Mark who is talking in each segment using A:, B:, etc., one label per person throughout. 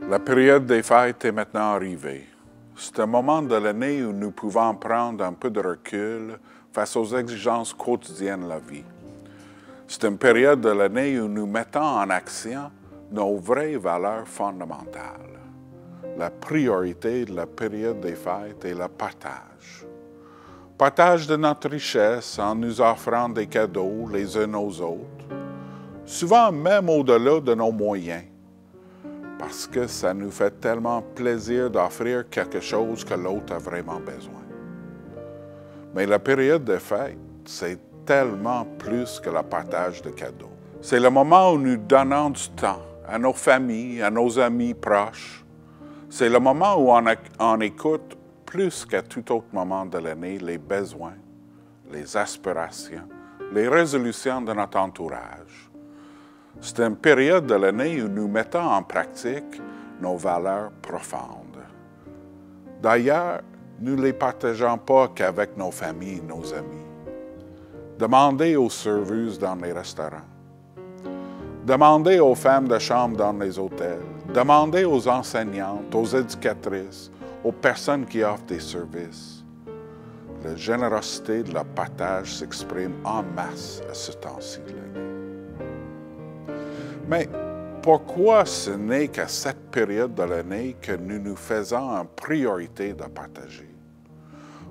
A: La période des fêtes est maintenant arrivée. C'est un moment de l'année où nous pouvons prendre un peu de recul face aux exigences quotidiennes de la vie. C'est une période de l'année où nous mettons en action nos vraies valeurs fondamentales. La priorité de la période des fêtes est le partage. Partage de notre richesse en nous offrant des cadeaux les uns aux autres, souvent même au-delà de nos moyens, parce que ça nous fait tellement plaisir d'offrir quelque chose que l'autre a vraiment besoin. Mais la période des fêtes, c'est tellement plus que le partage de cadeaux. C'est le moment où nous donnons du temps à nos familles, à nos amis proches. C'est le moment où on écoute plus qu'à tout autre moment de l'année les besoins, les aspirations, les résolutions de notre entourage. C'est une période de l'année où nous mettons en pratique nos valeurs profondes. D'ailleurs, nous ne les partageons pas qu'avec nos familles et nos amis. Demandez aux serveuses dans les restaurants. Demandez aux femmes de chambre dans les hôtels. Demandez aux enseignantes, aux éducatrices, aux personnes qui offrent des services. La générosité de leur partage s'exprime en masse à ce temps-ci de l'année. Mais pourquoi ce n'est qu'à cette période de l'année que nous nous faisons en priorité de partager?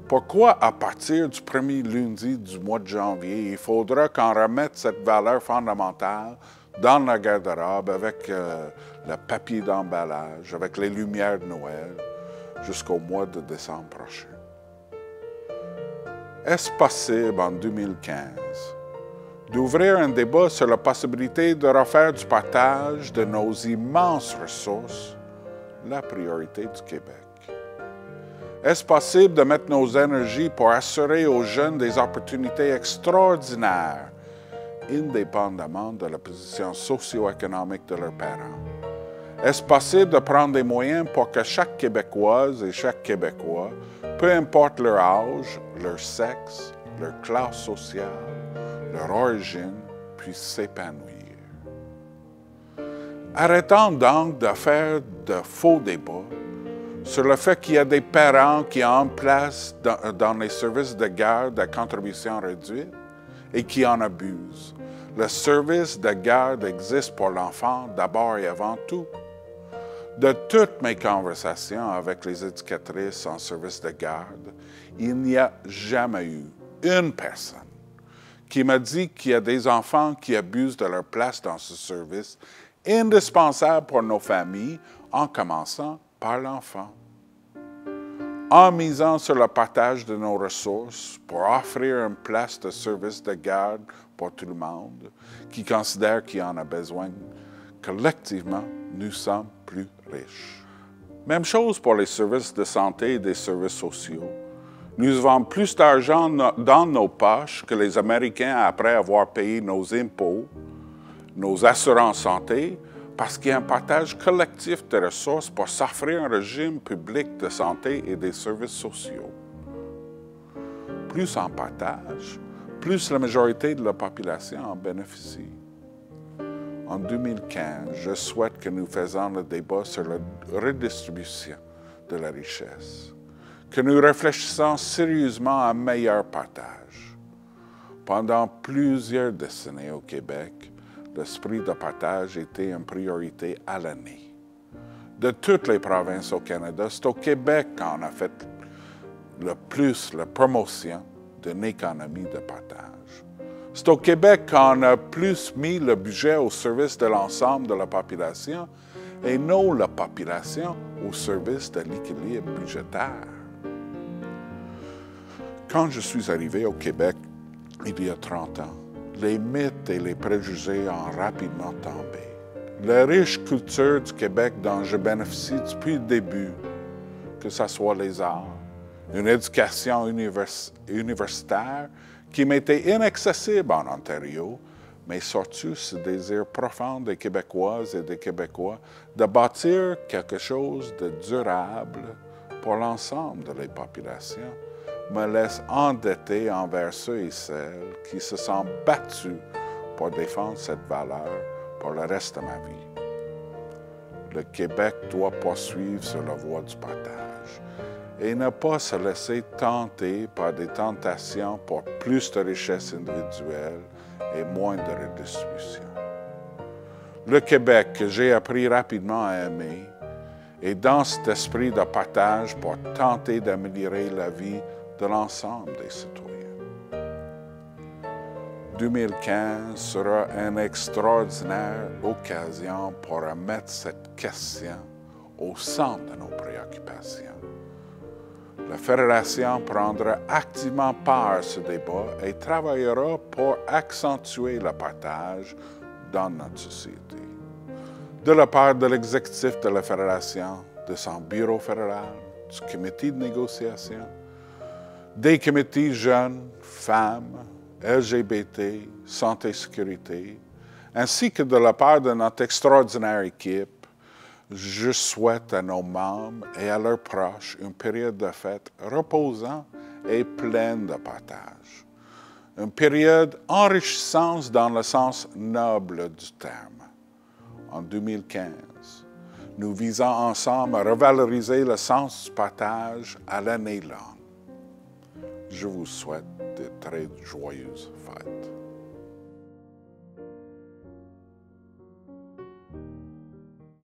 A: Pourquoi à partir du premier lundi du mois de janvier, il faudra qu'on remette cette valeur fondamentale dans la garde-robe avec le papier d'emballage, avec les lumières de Noël, jusqu'au mois de décembre prochain? Est-ce possible en 2015 d'ouvrir un débat sur la possibilité de refaire du partage de nos immenses ressources la priorité du Québec? Est-ce possible de mettre nos énergies pour assurer aux jeunes des opportunités extraordinaires, indépendamment de la position socio-économique de leurs parents? Est-ce possible de prendre des moyens pour que chaque Québécoise et chaque Québécois, peu importe leur âge, leur sexe, leur classe sociale, leur origine, puisse s'épanouir? Arrêtons donc de faire de faux débats sur le fait qu'il y a des parents qui ont en place dans les services de garde à contribution réduite et qui en abusent. Le service de garde existe pour l'enfant d'abord et avant tout. De toutes mes conversations avec les éducatrices en service de garde, il n'y a jamais eu une personne qui m'a dit qu'il y a des enfants qui abusent de leur place dans ce service indispensable pour nos familles, en commençant par l'enfant. En misant sur le partage de nos ressources pour offrir une place de service de garde pour tout le monde qui considère qu'il en a besoin, collectivement, nous sommes plus riches. Même chose pour les services de santé et des services sociaux. Nous avons plus d'argent dans nos poches que les Américains après avoir payé nos impôts, nos assurances santé, parce qu'il y a un partage collectif de ressources pour s'offrir un régime public de santé et des services sociaux. Plus on partage, plus la majorité de la population en bénéficie. En 2015, je souhaite que nous fassions le débat sur la redistribution de la richesse, que nous réfléchissions sérieusement à un meilleur partage. Pendant plusieurs décennies au Québec, l'esprit de partage était une priorité à l'année. De toutes les provinces au Canada, c'est au Québec qu'on a fait le plus la promotion d'une économie de partage. C'est au Québec qu'on a plus mis le budget au service de l'ensemble de la population et non la population au service de l'équilibre budgétaire. Quand je suis arrivé au Québec, il y a 30 ans, les mythes et les préjugés ont rapidement tombé. La riche culture du Québec dont je bénéficie depuis le début, que ce soit les arts, une éducation universitaire qui m'était inaccessible en Ontario, mais surtout ce désir profond des Québécoises et des Québécois de bâtir quelque chose de durable pour l'ensemble de la population, me laisse endetté envers ceux et celles qui se sont battus pour défendre cette valeur pour le reste de ma vie. le Québec doit poursuivre sur la voie du partage et ne pas se laisser tenter par des tentations pour plus de richesse individuelle et moins de redistribution. Le Québec, que j'ai appris rapidement à aimer, est dans cet esprit de partage pour tenter d'améliorer la vie de l'ensemble des citoyens. 2015 sera une extraordinaire occasion pour remettre cette question au centre de nos préoccupations. La Fédération prendra activement part à ce débat et travaillera pour accentuer le partage dans notre société. De la part de l'exécutif de la Fédération, de son bureau fédéral, du comité de négociation, des comités jeunes, femmes, LGBT, santé et sécurité, ainsi que de la part de notre extraordinaire équipe, je souhaite à nos membres et à leurs proches une période de fête reposante et pleine de partage. Une période enrichissante dans le sens noble du terme. En 2015, nous visons ensemble à revaloriser le sens du partage à l'année longue. Je vous souhaite de très joyeuses fêtes.